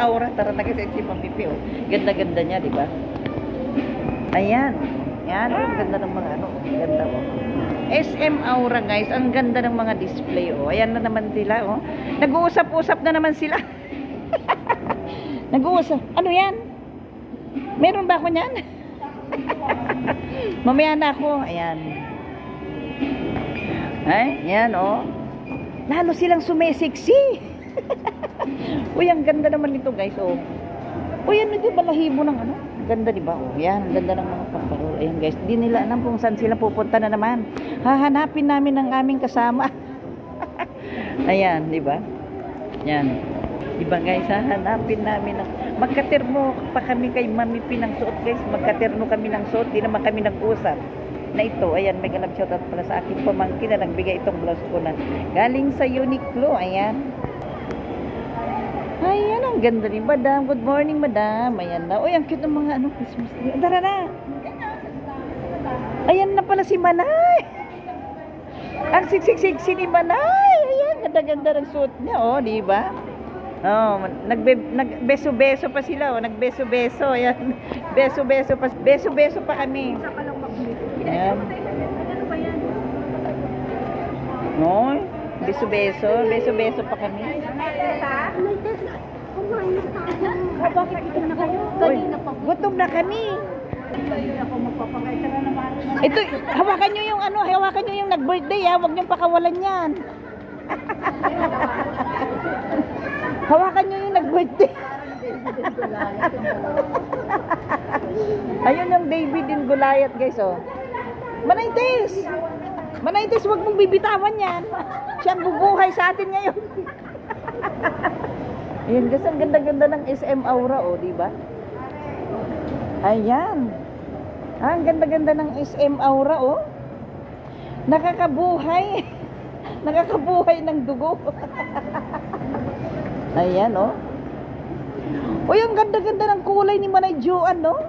Aura. Tara na kasi si Papipi, oh. Ganda-ganda niya, di ba? Ayan. Yan, oh, ganda ng mga ano. Ganda, oh. SM Aura, guys. Ang ganda ng mga display, oh. Ayan na naman sila, oh. Nag-uusap-usap na naman sila. Nag-uusap. Ano yan? Meron ba ako niyan? Mamaya na ako. Ayan. Ay, yan, oh. Lalo silang sumeseksi. Uy, ang ganda naman nito, guys, oh. Uy, ano, di ba lahibo ng ano? Ganda, di ba? Oh, yan, ang ganda ng mga paparol. Ayan, guys. Di nila alam kung saan sila pupunta na naman. Hahanapin namin ang aming kasama. Ayan, di ba? Yan. Di ba, guys? Hahanapin namin ang... Magkaterno pa kami kay Mami P ng suot, guys. Magkaterno kami ng suot. Di naman kami nag-usap. Na ito, ayan, may galap shoutout pala sa aking pamangkin na nagbigay itong blouse ko na galing sa Uniqlo, ayan. Ayan, ang ganda ni Madam. Good morning, Madam. Ayan na. Uy, ang cute ng mga ano, Christmas tree. Tara na. Ayan na pala si Manay. Ang siksik-siksi ni Manay. Ayan, ganda-ganda ng suot niya, oh, di ba? Oh, nagbeso-beso pa sila, oh, nagbeso-beso. Ayan. Beso-beso pa. Beso-beso pa kami. Ayan. No, beso-beso. Beso-beso pa kami. Bakit gutom na kayo? Kanina pa. Gutom na kami. Ako magpapakaita na naman. Ito, hawakan nyo yung ano, hawakan nyo yung nag-birthday, ha. Huwag nyo pakawalan yan. Hawakan nyo yung nag-birthday. Ayun yung David and Goliath, guys, oh. Manaytes! Manaytes, huwag mong bibitawan yan. Siyang bubuhay sa atin ngayon. Ayan, guys, ang ganda-ganda ng SM Aura, oh, di ba? Ayan. Ang ganda-ganda ng SM Aura, oh. Nakakabuhay. Nakakabuhay ng dugo. Ayan, oh. Uy, ang ganda-ganda ng kulay ni Manay Joan, no?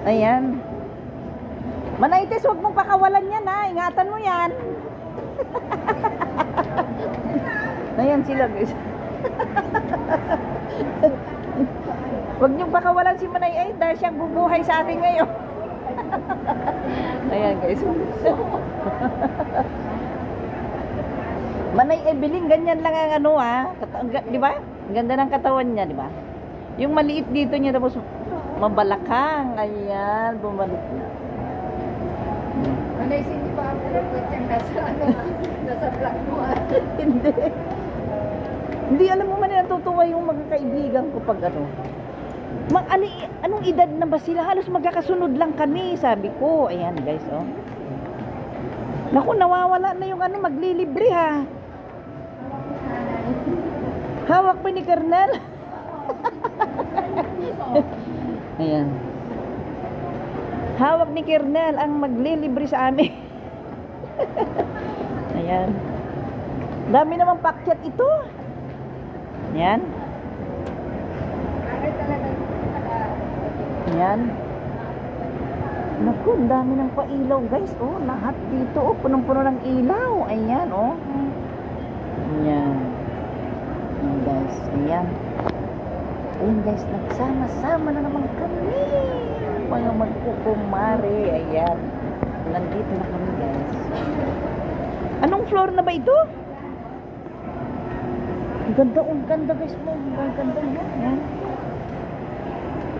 Ayan. Manaytes, huwag mong pakawalan yan, ha. Ingatan mo yan. Ayan sila, guys. Huwag niyong pakawalan si Manay ay dahil siyang bubuhay sa atin ngayon. Ayan, guys. Manay Evelyn, ganyan lang ang ano, ha. Di ba? Ganda ng katawan niya, di ba? Yung maliit dito niya, tapos mabalakang. Ayan, bumalik na. Manay, hindi pa ako yung nasa vlog mo. Hindi. Hindi, alam mo man, natutuwa yung mga kaibigan ko pag ano. Anong edad na ba sila? Halos magkakasunod lang kami, sabi ko. Ayan, guys, oh. Naku, nawawala na yung ano, maglilibre, ha. Hawak pa ni Kernel. Ayan. Hawak ni Kernel ang maglilibre sa amin. Ayan. Dami namang pakyat ito. Ayan. Ayan. Naku, dami ng pailaw, guys. Oh, lahat dito, oh, punong-puno ng ilaw. Ayan, oh. Ayan. Ayan, guys. Ayan. Ayan, guys. Nagsama-sama na naman kami. Mga magkukumare. Ayan. Nandito na kami, guys. Anong floor na ba ito? Ang ganda, oh. Ang ganda, guys. Ang ganda, ayan.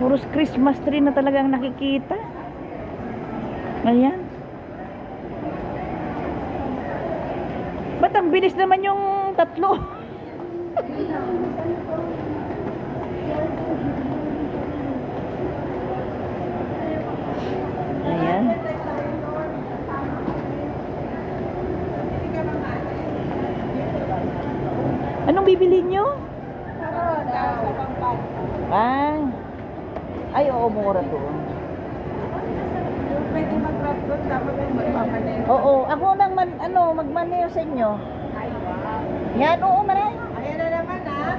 Puros Christmas tree na talagang nakikita. Ayan. Ba't ang bilis naman yung tatlo? Ayan. Anong bibili nyo? Ay, oo, mura doon. Pwede mag-grab doon, dapat yung magpapanayin. Oo, ako nang magmaneho sa inyo. Yan, oo, Manay. Ayan na naman, ha?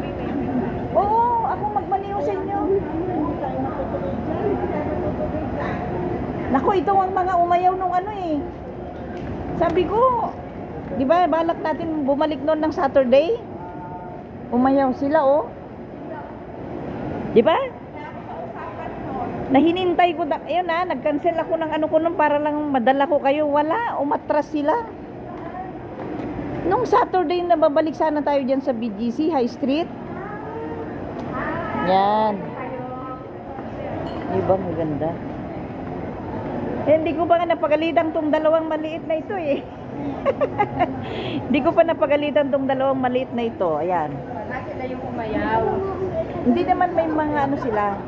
Oo, ako magmaneho sa inyo. Naku, ito ang mga umayaw nung ano eh. Sabi ko, di ba, balak natin bumalik noon ng Saturday? Umayaw sila, oh. Di ba? Nahinintay ko, ayun na, nag-cancel ako ng ano ko nun para lang madala ko kayo. Wala, umatras sila. Nung Saturday na babalik sana tayo dyan sa BGC, High Street. Yan. Diba, maganda. Eh, hindi ko pa nga napagalitan tong dalawang maliit na ito eh. Hindi ko pa napagalitan tong dalawang maliit na ito. Ayan. Wala sila yung umayaw. Hindi naman may mga ano sila.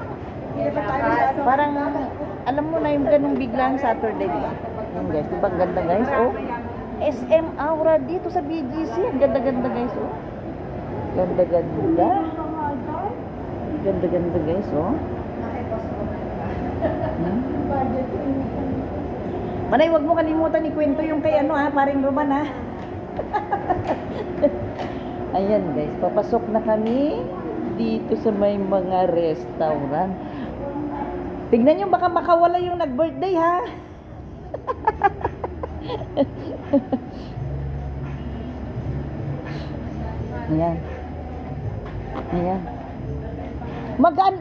Parang, alam mo na yung ganung biglang Saturday, diba? Yung guys, diba ang ganda guys? Oh, SM Aura dito sa BGC. Ang ganda-ganda guys, oh. Ganda-ganda. Ganda-ganda guys, oh. Manay, wag mo kalimutan ikwento yung kay ano ha, paring Roman ha. Ayan guys, papasok na kami dito sa may mga restaurant. Tignan nyo, baka makawala yung nag-birthday ha. Ayan. Ayan. Magaan,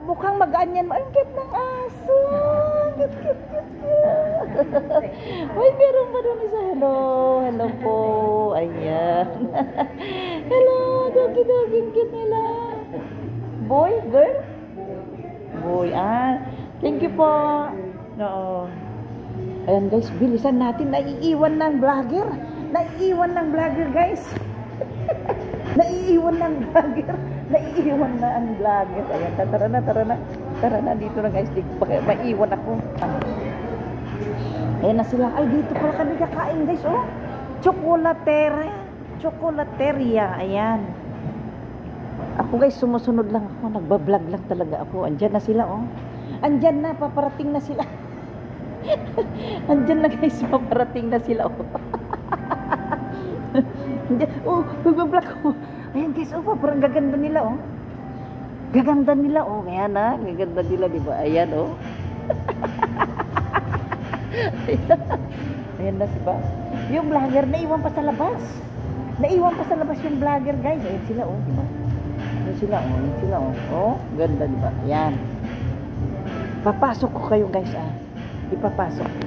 mukhang magaan yan. Ang cute ng aso. Cute. Uy, meron pa doon isa. Hello. Hello po. Ayan. Hello. Doggy. Cute nila. Boy? Girl? Boy. Thank you po. Oo. Ayan guys, bilisan natin. Naiiwan ng vlogger. Guys. Naiiwan na ang vlogger. Ayan, tara na dito na guys. Maiiwan ako. Ayan na sila. Ay, dito pala kami kakain guys, oh. Chocolateria. Ayan. Ako guys, sumusunod lang ako. Nagbablog lang talaga ako. Andyan na sila, oh. Andyan na, paparating na sila. Andyan na guys, paparating na sila, oh. Oh, nagbablog ko. Ayan guys, oh, parang gaganda nila, oh. Gaganda nila, oh. Ayan na, gaganda nila, diba? Ayan, oh. Ayan na, diba? Yung vlogger, naiwan pa sa labas. Yung vlogger, guys. Ayan sila, oh, diba? Ayan sila, oh. Oh, ganda, diba? Ayan. Papasok ko kayo, guys, Ipapasok ko.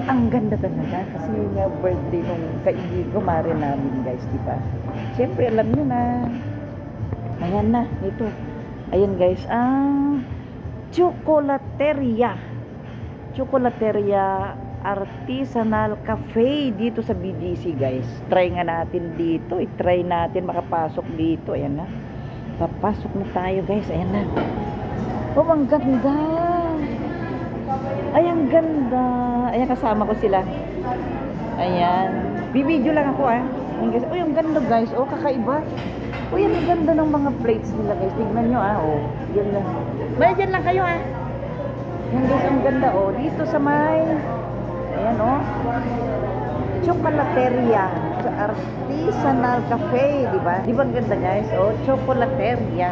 Ang ganda talaga kasi yung birthday nung kaibigan mare namin guys, di ba? Siyempre alam niyo na. Ayan na, ito. Ayan guys, Chocolateria Artisanal Cafe dito sa BGC guys. Try nga natin dito, i-try natin makapasok dito. Ayan na. Papasok na tayo guys, ayan na. Oh, ang ganda. Ay, ang ganda. Ayan, kasama ko sila. Ayan. Bibidyo lang ako, Ayan, guys. Uy, ang ganda, guys. Oh, kakaiba. Uy, ang ganda ng mga plates nila, guys. Tignan nyo, Oh, yan lang. May dyan lang kayo, Ayan, guys, ang ganda, oh. Dito sa may... Ayan, oh. Chocolateria. Artisanal Cafe, di ba? Di ba ang ganda, guys? Oh, Chocolateria.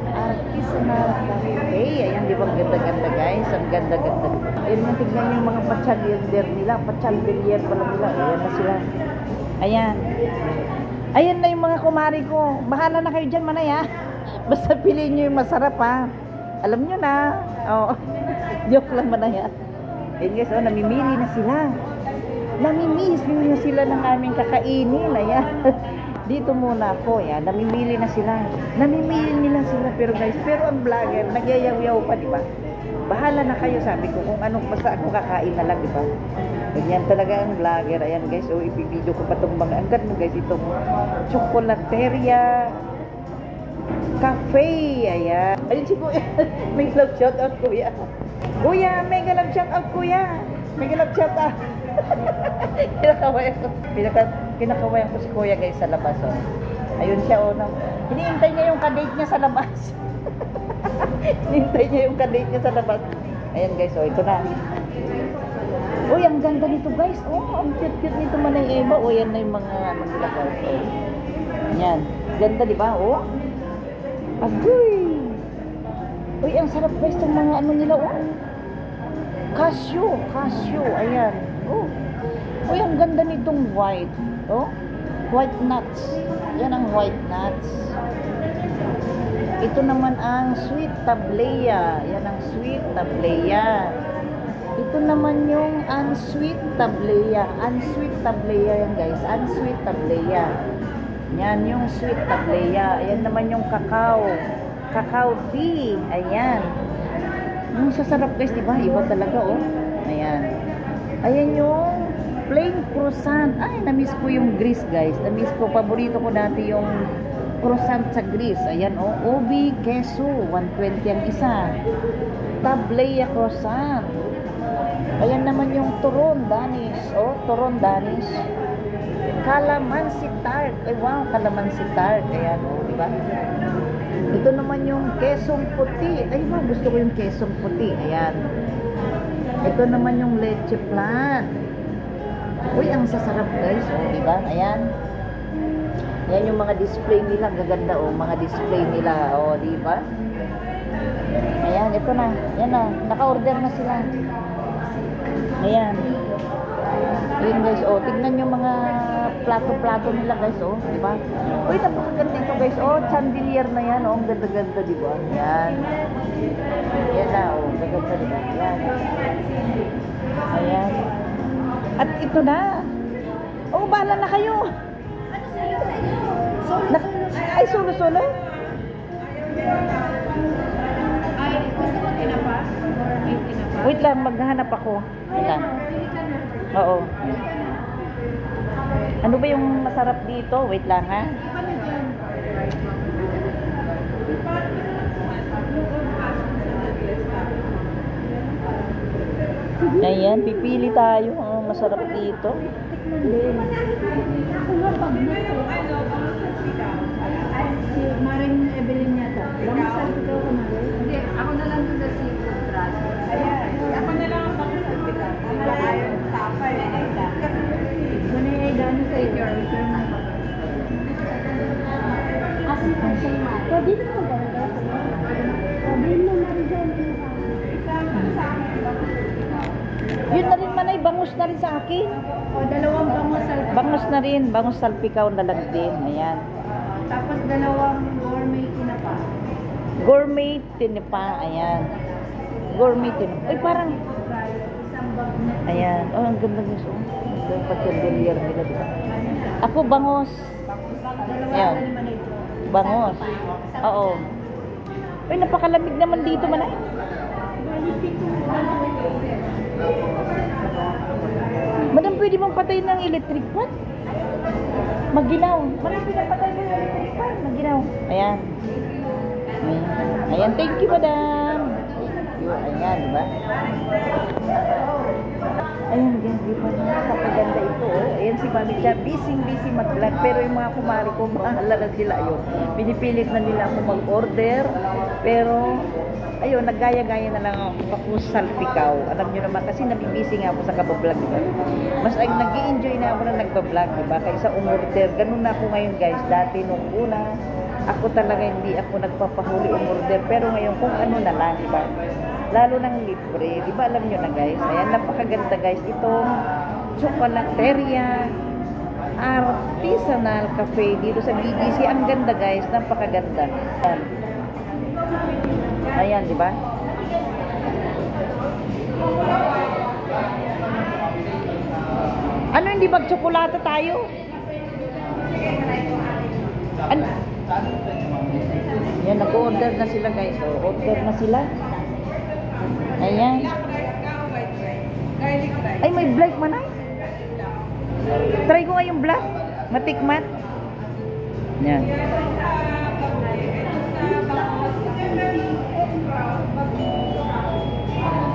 Artisanal Cafe. Ayan, di ba ang ganda-ganda guys? Ang ganda-ganda. Ayan mo, tignan nyo yung mga pa-chandelier nila. Pa-chandelier pala nila. Ayan na sila. Ayan. Ayan na yung mga kumari ko. Bahala na kayo dyan, Manay, Basta piliin nyo yung masarap, Alam nyo na. Oh. Joke lang, Manay, Ayan guys, namimili na sila. Namimiss na sila ng aming kakainin. Ayan. Dito muna ako, namimili na sila. Namimili nila sila, pero guys, ang vlogger, nagyayaw-yaw pa, di ba? Bahala na kayo, sabi ko, kung anong basta ako kakain na lang, di ba? Ganyan talaga ang vlogger. Ayan guys, ipipideo ko pa itong mga, ang ganda guys, itong Chocolateria Cafe. Ayan. Ayun si Kuya. May love shout out, Kuya. Kuya, may love shout out, Kuya. May love shout out. Kinakawayan ko si Kuya guys sa labas, Ayun siya, hinihintay niya yung kadate niya sa labas. Hinihintay niya yung kadate niya sa labas. Ayan guys, ito na. Uy, ang ganda nito guys. Ang cute nito Manay Eva. Yan na yung mga nila guys. Ayan. Ganda, di ba? Agoy. Uy, ang sarap guys ng mga ano nila, Casio. Ayan. Uy, ang ganda nitong white. White nuts. Yan ang white nuts. Ito naman ang sweet tablea. Yan ang sweet tablea. Ito naman yung unsweet tablea. Unsweet tablea yan guys. Unsweet tablea. Yan yung sweet tablea. Ayan naman yung cacao. Cacao tea. Ayan. Yung sasarap guys, diba? Iba talaga oh. Ayan. Ayan yung plain croissant. Ay, na-miss ko yung Greece guys. Na-miss ko. Paborito ko dati yung croissant sa Greece. Ayan oh. Ubi, queso. 120 ang isa. Tablea croissant. Ayan naman yung turon Danish. Oh, turon Danish. Calamansi tart. Ay wow, calamansi tart. Ayan oh, di ba? Ito naman yung kesong puti. Ay wow, gusto ko yung kesong puti. Ayan. Ito naman yung leche flan. Uy, ang sasarap guys. Oh, di ba? Ayan. Yan yung mga display nila. Gaganda oh, mga display nila. Oh, di ba? Ayan, ito na. Yan na. Naka-order na sila. Ayan. Ayan guys, oh, tignan yung mga plato-plato nila guys, oh, di ba? Uy, napakaganda ito guys, oh, chandelier na yan, oh, ang ganda-ganda, di ba? Ayan. Ayan na, oh, ganda-ganda, di ba? Ayan. Ayan. At ito na. Oh, bahala na kayo. Ay, solo-solo? Ay, gusto mo tinapa? Or may tinapa? Wait lang, maghahanap ako. Wait lang. Oo. Ano ba yung masarap dito? Wait lang ha. Ayan, pipili tayo. Ang masarap dito. Si Maring Evelyn yata. Lamasal ko ko Maring. Hindi, ako na lang doon sa seafood trust. Ayan. Ako na lang ang pang-salpitan. Ayaw tapay. Muna yung dano sa iyo. Asin pa siya ma. Pwede na mo ba? Pwede mo marijan. Yun na rin manay, bangus na rin sa akin. O, dalawang bangus salpikan. Bangus na rin, bangus salpikaw na lang din. Ayan. Tapos dalawang gourmet tinapa. Gourmet tinapa, ayan. Gourmet tinapa. Ay, parang, Isang bag na. ayan. Oh, ang ganda guys. Oh. Yung pagkandelier nila, diba? Ako, bangus. Dalawa Ayan. na naman ito. Bangus. Oo. Ay, napakalamig naman dito, manay. Madam, pwede bang patayin ng electric fan? Maginaw. Madam, pinapatay mo yung electric fan. Maginaw. Ayan. Ayan, thank you, madam. Thank you. Ayan, diba? Ayan, guys, di ba? Napakaganda ito, oh. Ayan si Mami Cha, busy mag-vlog. Pero yung mga kumari ko, bahala na sila yun. Pinipilit na nila ako mag-order. Pero, ayun, naggaya-gaya na lang ako pakusalpikaw. Alam nyo naman, kasi nabibisi nga ako sa kabablog, diba? Mas nag-i-enjoy na ako na nagbablog, diba? Kaysa umorder. Ganun na ako ngayon, guys. Dati nung una, ako talaga hindi ako nagpapahuli umorder. Pero ngayon, kung ano na lang, diba? Lalo ng libre. Di ba alam nyo na guys? Ayan, napakaganda guys. Itong Chocolateria Artisanal Cafe dito sa BGC. Ang ganda guys. Napakaganda. Ayan. Ayan, di ba? Ano, hindi ba tsokolate tayo? Ano? Yan, nag-order na sila guys. So, order na sila. Ayan. Ay, may black man ay. Try ko nga yung black. Matikmat. Ayan.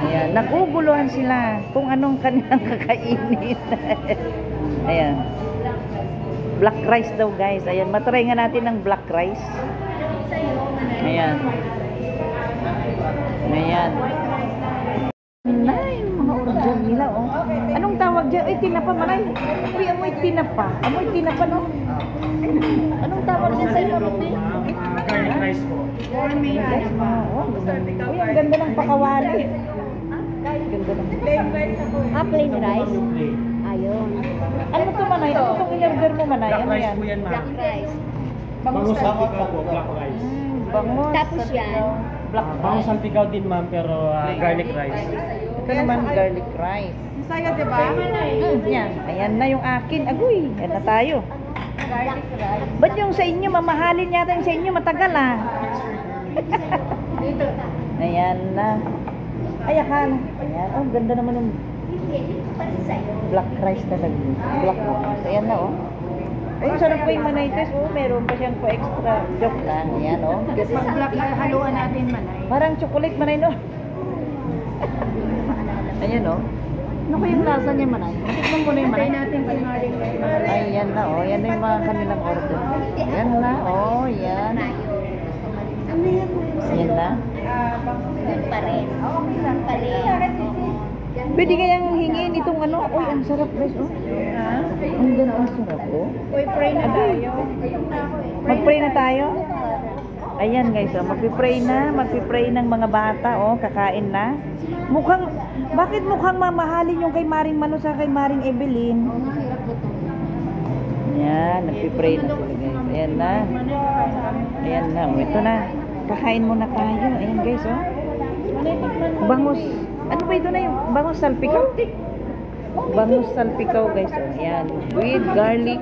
Ayan. Naguguluhan sila kung anong kanilang kakainin. Ayan. Black rice daw guys. Ayan. Matry nga natin ng black rice. Ayan. Ayan. Nay, mga order nila, oh. Anong tawag dyan? Ay, tinapa, manay. Uy, amoy tinapa. Amoy tinapa, no? Anong tawag dyan sa inyo, Rupi? Garlic rice po. Gourmet rice pa. Uy, ang ganda ng pakawali. Ganda ng Plain rice ako eh. Plain rice? Plain. Yun. Ano to manay? Ano itong in-order mo manay? Black Ano rice yan? po yan, Black ma'am. rice. Bangus salpikaw po, black rice. Bangus. Tapos yan. Black Bangus salpikaw din, ma'am, pero garlic rice. Ito naman garlic rice. Masaya, diba? Yan. Ayan na yung akin. Agoy. Yan na tayo. Garlic rice. Ba't yung sa inyo, mamahalin yata yung sa inyo, matagal ah. Dito. Ayan na. Ay, akala. Ayan. Oh, ganda naman yung black rice talaga. Black rice. Ayan na, oh. Ay, sarap po yung manaytes. Oh, meron pa siyang po extra. Joke lang. Ayan, oh. Pag black haluan natin manay. Parang chocolate manay, no? Ayan, oh. Ano ko yung lasa niya manay? Matikman mo na yung manay. natin si Maring. Ayan na, oh. Yan na yung mga kanilang order. Ayan na, oh. Yan. Ayan na. Doon pa rin. Doon pa rin. Pwede kayang hingin itong ano. Uy, ang sarap guys, oh. Ang ganda, ang sarap, oh. Uy, pray na tayo. Mag-pray na tayo? Ayan guys, oh. Magpipray ng mga bata, oh. Kakain na. Bakit mukhang mamahalin yung kay Maring Manu sa kay Maring Evelyn? Ayan, nagpipray na sila guys. Ayan na. Ayan na, oh. Ito na. Kakain muna tayo. Ayan guys, oh. Bangus. Ano ba ito na yung bangus salpikaw? Bangus salpikaw guys, oh. Ayan. With garlic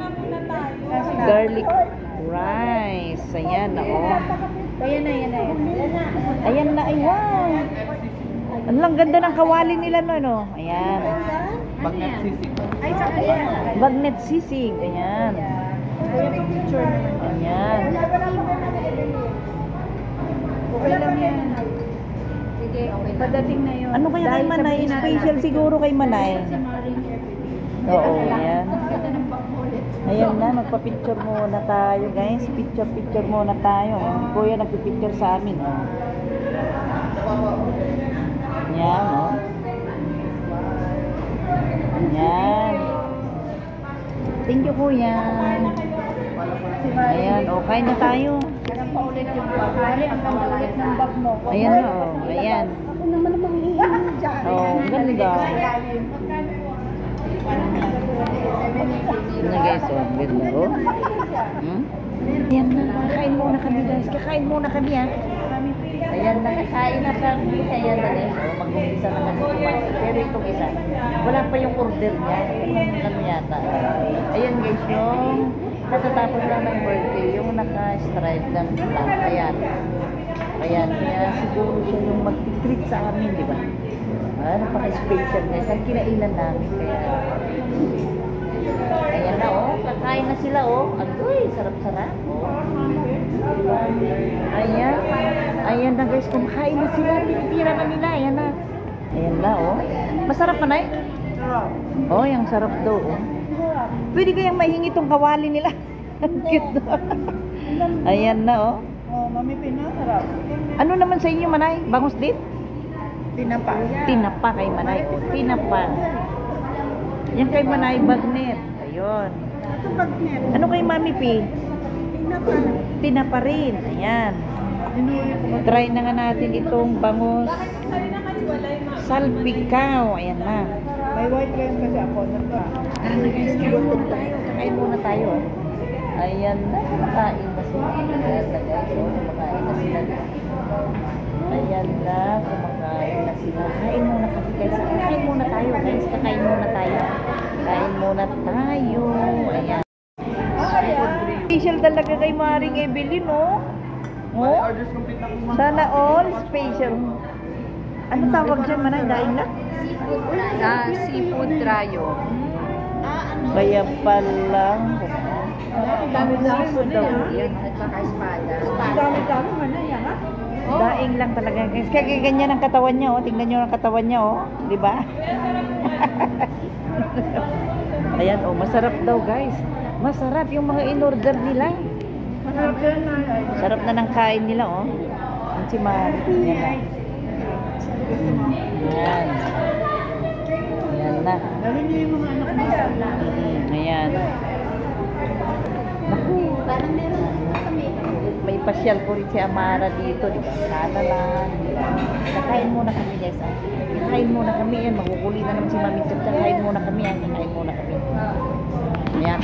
rice. Ayan na, oh. Ayan na, yan na. Ayan na, ay wow. Ang lang ganda ng kawali nila, no? Ayan. Bagnet sisig. Ay, sa kanya. Bagnet sisig. Ayan. Ayan. Okay lang yan. Sige, okay. Padating na yun. Ano kaya kay Manay? Special siguro kay Manay. Si Maring Evelyn. Oo, ayan. Ganda ng pang-ulit. Ayan na, magpa-picture muna tayo, guys. Picture muna tayo. Kuya nagpipicture sa amin, oh. Ayan, oh. Ayan. Thank you, kuya. Ayan, oh, kain na tayo. Ang paulit yung bag. Mari, ang paulit ng bag mo. Ayan na, oh. Ayan. Ako naman ang manghihingi dyan. Oh, ganda. Ano guys, oh, ganda, oh. Ayan na, kakain muna kami, guys. Kakain muna kami, ha. Ayan na, kakain na kami. Ayan na, guys. Oh, mag-umpisa na kami kumain. Pero itong isa, wala pa yung order niya. Ano yata. Ayan, guys, yung katatapos lang ng birthday, yung naka-stripe ng black. Ayan. Ayan, kaya siguro siya yung mag-treat sa amin, di ba? Napaka-special guys. Ang kinainan namin, kaya... Ayan na, oh. Kakain na sila, oh. Agoy, sarap-sarap, oh. Diba? Ayan. Ayan na, guys. Kumakain na sila. Tinitira na nila. Ayan na. Ayan na, oh. Masarap pa, Nay? Oh, yung sarap daw, oh. Pwede kayang mahingi itong kawali nila. Ang cute, oh. Ayan na, oh. Oh, Mami Pina, sarap. Ano naman sa inyo, Manay? Bangus din? Tinapa. Tinapa kay Manay, oh. Tinapa. Yan kay Manay, bagnet. Ayun. Ito bagnet. Ano kay Mami P? Tinapa. Tinapa rin. Ayan. Try na nga natin itong bangus salpikaw. Ayan na. May white rice kasi ako. Tara na guys, kain muna tayo. Kakain muna tayo. Ayan na. Kumakain na sila. Ayan na guys. Oh, kumakain na sila. Ayan na. Kumakain na sila. Kain muna kami guys. Kakain muna tayo guys. Kakain muna tayo. Kain muna tayo. Ayan. Special talaga kay Maring Evelyn, oh. Oh? Sana all special. Ano tawag dyan, Manay? Daing na? Seafood trayo. Kaya pala. Dami-dami mo daw. Yan, at saka espada. Dami-dami mo na yan, ha? Daing lang talaga. Kaya ganyan ang katawan niya, oh. Tingnan niyo ang katawan niya, oh. Di ba? Ayan, oh. Masarap daw, guys. Masarap yung mga in-order nila. Masarap yan, Sarap na ng kain nila, oh. Ang si Mari. Yan na. Ayan. Ayan na. Gawin niyo yung mga anak mo. Ayan. Naku. Parang meron. May ipasyal ko rin si Amara dito, di ba? Sana lang. Kakain muna kami, guys. Ah. Kakain muna kami yan. Maguhuli na naman si Mami Chat. Kakain muna kami yan. Kakain muna kami. Ayan.